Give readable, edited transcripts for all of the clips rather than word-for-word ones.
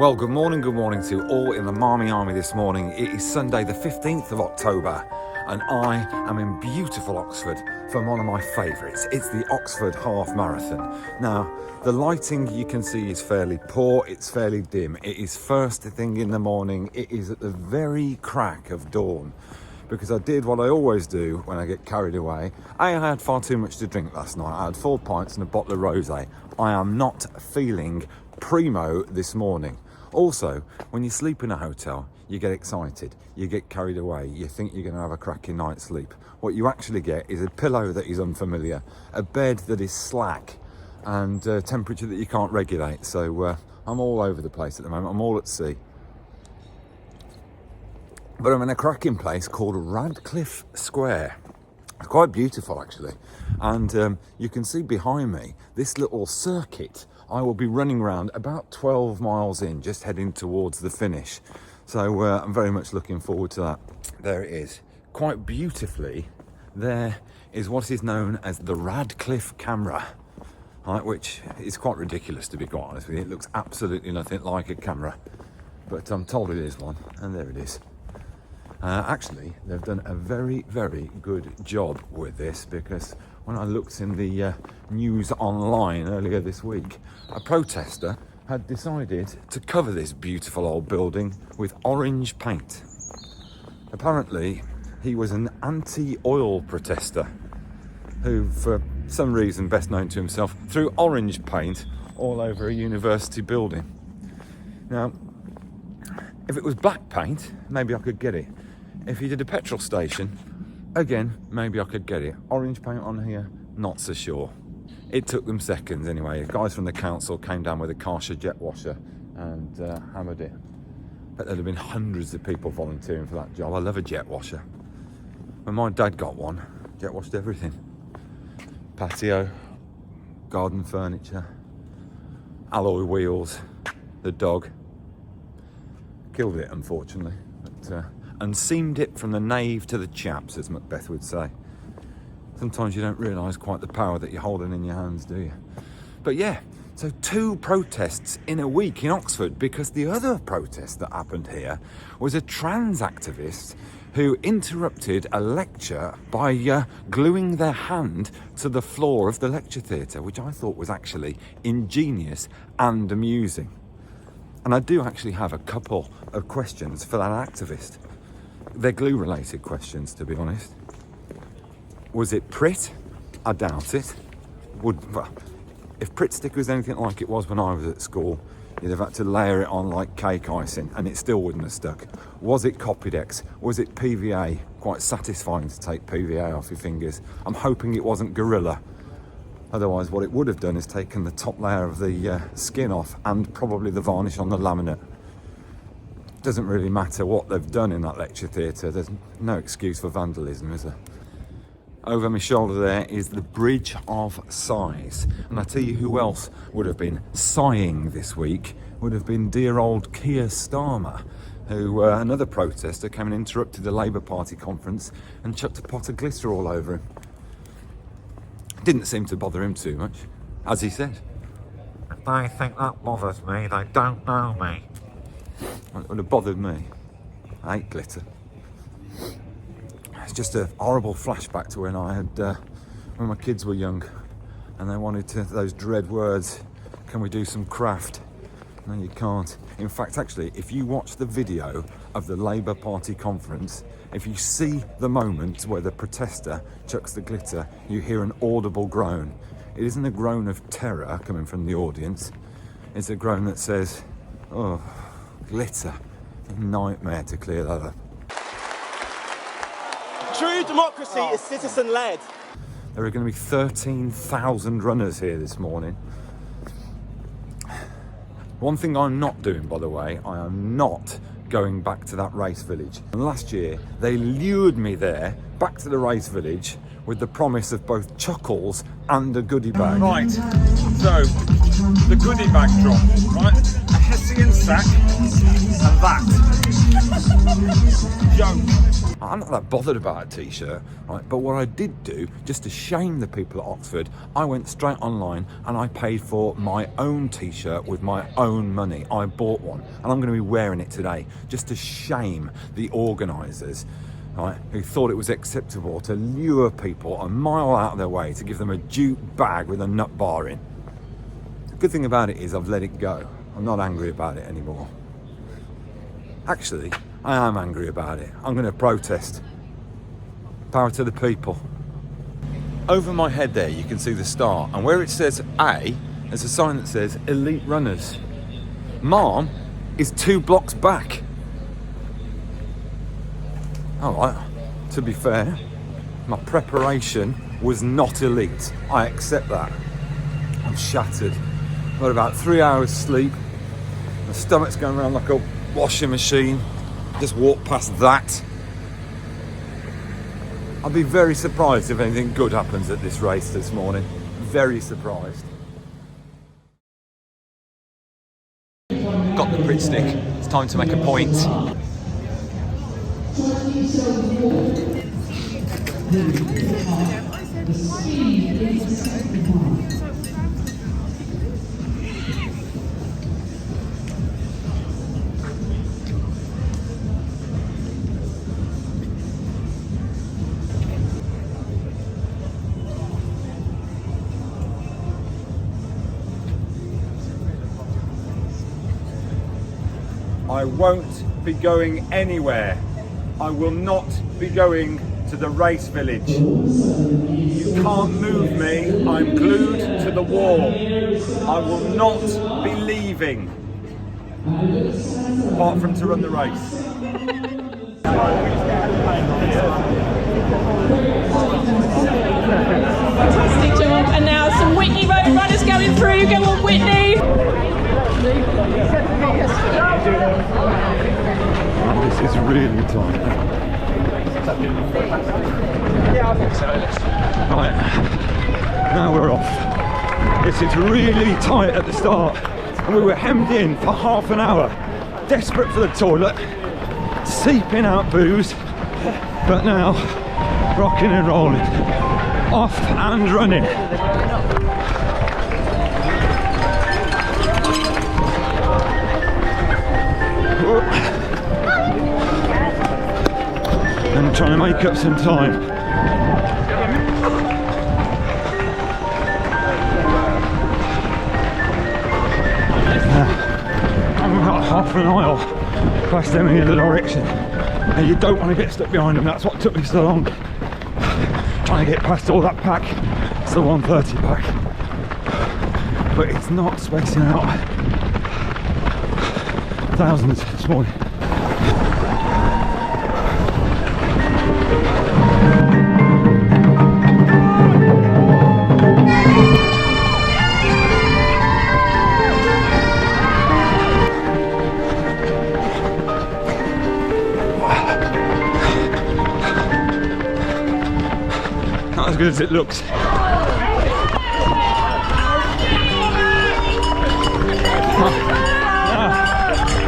Well, good morning to all in the Marmy Army this morning. It is Sunday the 15th of October and I am in beautiful Oxford for one of my favourites. It's the Oxford Half Marathon. Now, the lighting you can see is fairly poor, it's fairly dim. It is first thing in the morning, it is at the very crack of dawn. Because I did what I always do when I get carried away. I had far too much to drink last night. I had 4 pints and a bottle of Raceday. I am not feeling primo this morning. Also, when you sleep in a hotel, you get excited, you get carried away, you think you're going to have a cracking night's sleep. What you actually get is a pillow that is unfamiliar, a bed that is slack, and a temperature that you can't regulate. So I'm all over the place at the moment, I'm all at sea. But I'm in a cracking place called Radcliffe Square. It's quite beautiful actually. And you can see behind me this little circuit. I will be running around about 12 miles in, just heading towards the finish. So I'm very much looking forward to that. There it is. Quite beautifully, there is what is known as the Radcliffe camera. Right, which is quite ridiculous to be quite honest with you. It looks absolutely nothing like a camera. But I'm told it is one, and there it is. Actually, they've done a very, very good job with this because when I looked in the news online earlier this week, a protester had decided to cover this beautiful old building with orange paint. Apparently, he was an anti-oil protester who, for some reason best known to himself, threw orange paint all over a university building. Now, if it was black paint, maybe I could get it. If he did a petrol station, again, maybe I could get it. Orange paint on here, not so sure. It took them seconds anyway. Guys from the council came down with a Karcher jet washer and hammered it. But there'd have been hundreds of people volunteering for that job. I love a jet washer. When my dad got one, jet washed everything. Patio, garden furniture, alloy wheels, the dog. Killed it, unfortunately. But, and seamed it from the nave to the chaps, as Macbeth would say. Sometimes you don't realise quite the power that you're holding in your hands, do you? But yeah, so 2 protests in a week in Oxford, because the other protest that happened here was a trans activist who interrupted a lecture by gluing their hand to the floor of the lecture theatre, which I thought was actually ingenious and amusing. And I do actually have a couple of questions for that activist. They're glue-related questions, to be honest. Was it Pritt? I doubt it. Well, if Pritt stick was anything like it was when I was at school, you'd have had to layer it on like cake icing, and it still wouldn't have stuck. Was it Copydex? Was it PVA? Quite satisfying to take PVA off your fingers. I'm hoping it wasn't Gorilla. Otherwise, what it would have done is taken the top layer of the skin off and probably the varnish on the laminate. Doesn't really matter what they've done in that lecture theatre. There's no excuse for vandalism, is there? Over my shoulder there is the Bridge of Sighs. And I tell you who else would have been sighing this week would have been dear old Keir Starmer, who, another protester, came and interrupted the Labour Party conference and chucked a pot of glitter all over him. Didn't seem to bother him too much, as he said. If they think that bothers me, they don't know me. Well, it would have bothered me. I hate glitter. It's just a horrible flashback to when I had, when my kids were young, and they wanted to, those dread words, can we do some craft? No, you can't. In fact, actually, if you watch the video of the Labour Party conference, if you see the moment where the protester chucks the glitter, you hear an audible groan. It isn't a groan of terror coming from the audience. It's a groan that says, oh, glitter. Nightmare to clear that up. True democracy is citizen-led. There are going to be 13,000 runners here this morning. One thing I'm not doing, by the way, I am not going back to that race village. And last year, they lured me there, back to the race village, with the promise of both chuckles and a goodie bag. Right, so the goodie bag drop, right? A Hessian sack and that. Yo. I'm not that bothered about a t-shirt, right? But what I did do, just to shame the people at Oxford, I went straight online and I paid for my own t-shirt with my own money. I bought one and I'm going to be wearing it today, just to shame the organisers, right, who thought it was acceptable to lure people a mile out of their way to give them a jute bag with a nut bar in. The good thing about it is I've let it go. I'm not angry about it anymore. Actually, I am angry about it. I'm going to protest. Power to the people. Over my head there, you can see the star, and where it says A, there's a sign that says Elite Runners. MARM is 2 blocks back. Alright, to be fair, my preparation was not elite. I accept that. I'm shattered. I've got about 3 hours sleep. My stomach's going around like a washing machine. Just walk past that. I'll be very surprised if anything good happens at this race this morning. Very surprised. Got the Pritt stick. It's time to make a point. I won't be going anywhere. I will not be going to the race village. You can't move me. I'm glued to the wall. I will not be leaving, apart from to run the race. Fantastic job. And now some Whitney Road runners going through. Go on, Whitney. This is really tight. Yeah, I think so. Right, now we're off. This is really tight at the start, and we were hemmed in for half an hour, desperate for the toilet, seeping out booze, but now rocking and rolling, off and running. And trying to make up some time. I'm about half an mile past them in the other direction, and you don't want to get stuck behind them. That's what took me so long. Trying to get past all that pack. It's the 130 pack, but it's not spacing out. Thousands this morning. Not as good as it looks.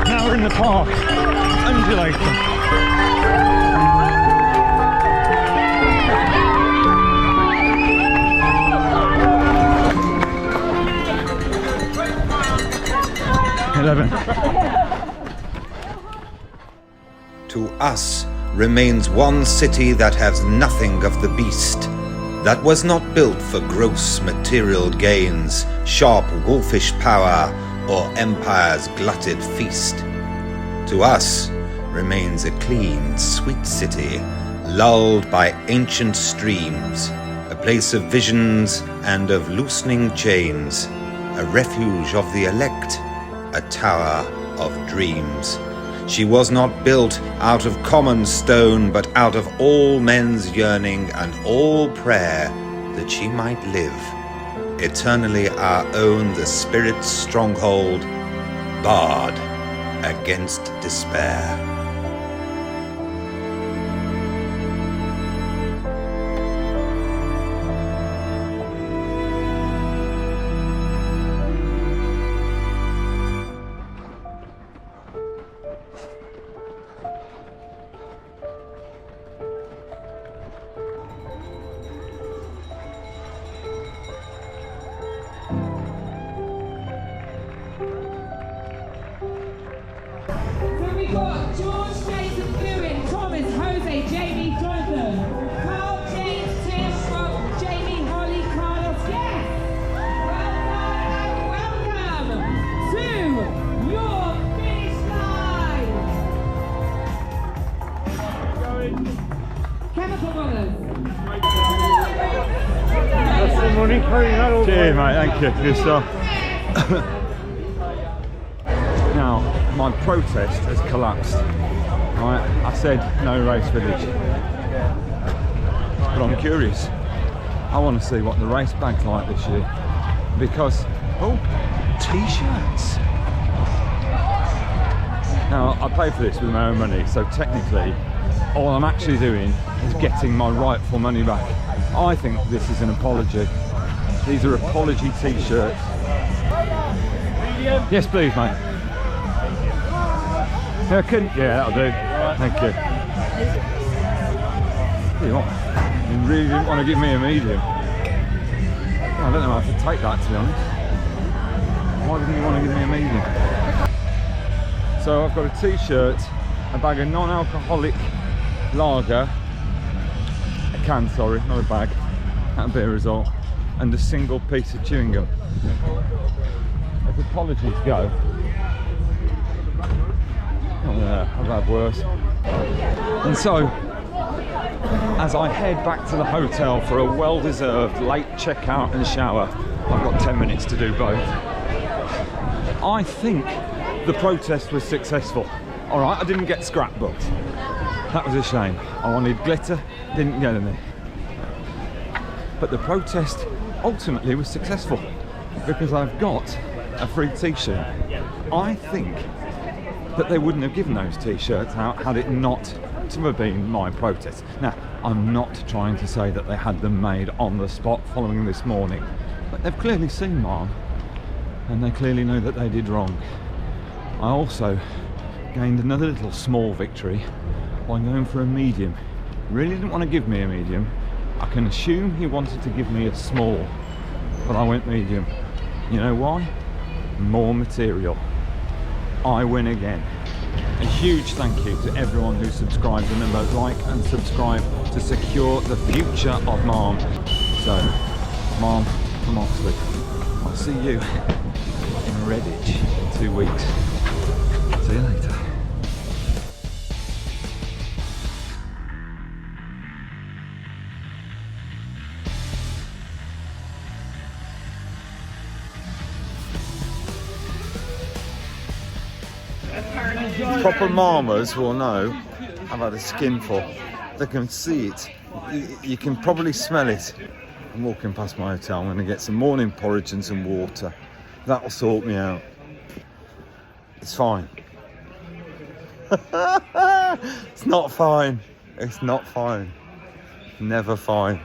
Now we're in the park, undulating. To us remains one city that has nothing of the beast, that was not built for gross material gains, sharp wolfish power, or empire's glutted feast. To us remains a clean, sweet city, lulled by ancient streams, a place of visions and of loosening chains, a refuge of the elect, a tower of dreams. She was not built out of common stone, but out of all men's yearning and all prayer, that she might live, eternally our own, the spirit's stronghold, barred against despair. We've got George, Jason, Ewan, Thomas, Jose, Jamie, Jonathan, Carl, James, Tim, Rob, Jamie, Holly, Carlos. Yes! Well done and welcome to your finish line. Chemical Brothers. Cheers, mate. Thank you. Good stuff. Now, my protest has collapsed. Right, I said no race village, but I'm curious. I want to see what the race bag's like this year because t-shirts. Now, I pay for this with my own money, so technically, all I'm actually doing is getting my rightful money back. I think this is an apology. These are apology t-shirts. Yes, please, mate. Yeah, that'll do. Thank you. You what? You really didn't want to give me a medium. I don't know how to take that, to be honest. Why didn't you want to give me a medium? So I've got a t-shirt, a bag of non-alcoholic lager, a can, sorry, not a bag, that'd be a result, and a single piece of chewing gum. As apologies go, I've had worse. And so, as I head back to the hotel for a well-deserved late checkout and shower, I've got 10 minutes to do both. I think the protest was successful. All right, I didn't get scrapbooked. That was a shame. I wanted glitter, didn't get any. But the protest ultimately was successful because I've got a free t-shirt. I think that they wouldn't have given those t-shirts out had it not to have been my protest. Now, I'm not trying to say that they had them made on the spot following this morning, but they've clearly seen MARM and they clearly know that they did wrong. I also gained another little small victory by going for a medium. He really didn't want to give me a medium. I can assume he wanted to give me a small, but I went medium. You know why? More material. I win again. A huge thank you to everyone who subscribed. Remember, like and subscribe to secure the future of MARM. So, MARM from Oxford. I'll see you in Redditch in 2 weeks. See you later. Proper marmers will know I've had a skinful. They can see it. You can probably smell it. I'm walking past my hotel. I'm going to get some morning porridge and some water. That'll sort me out. It's fine. It's not fine. It's not fine. Never fine.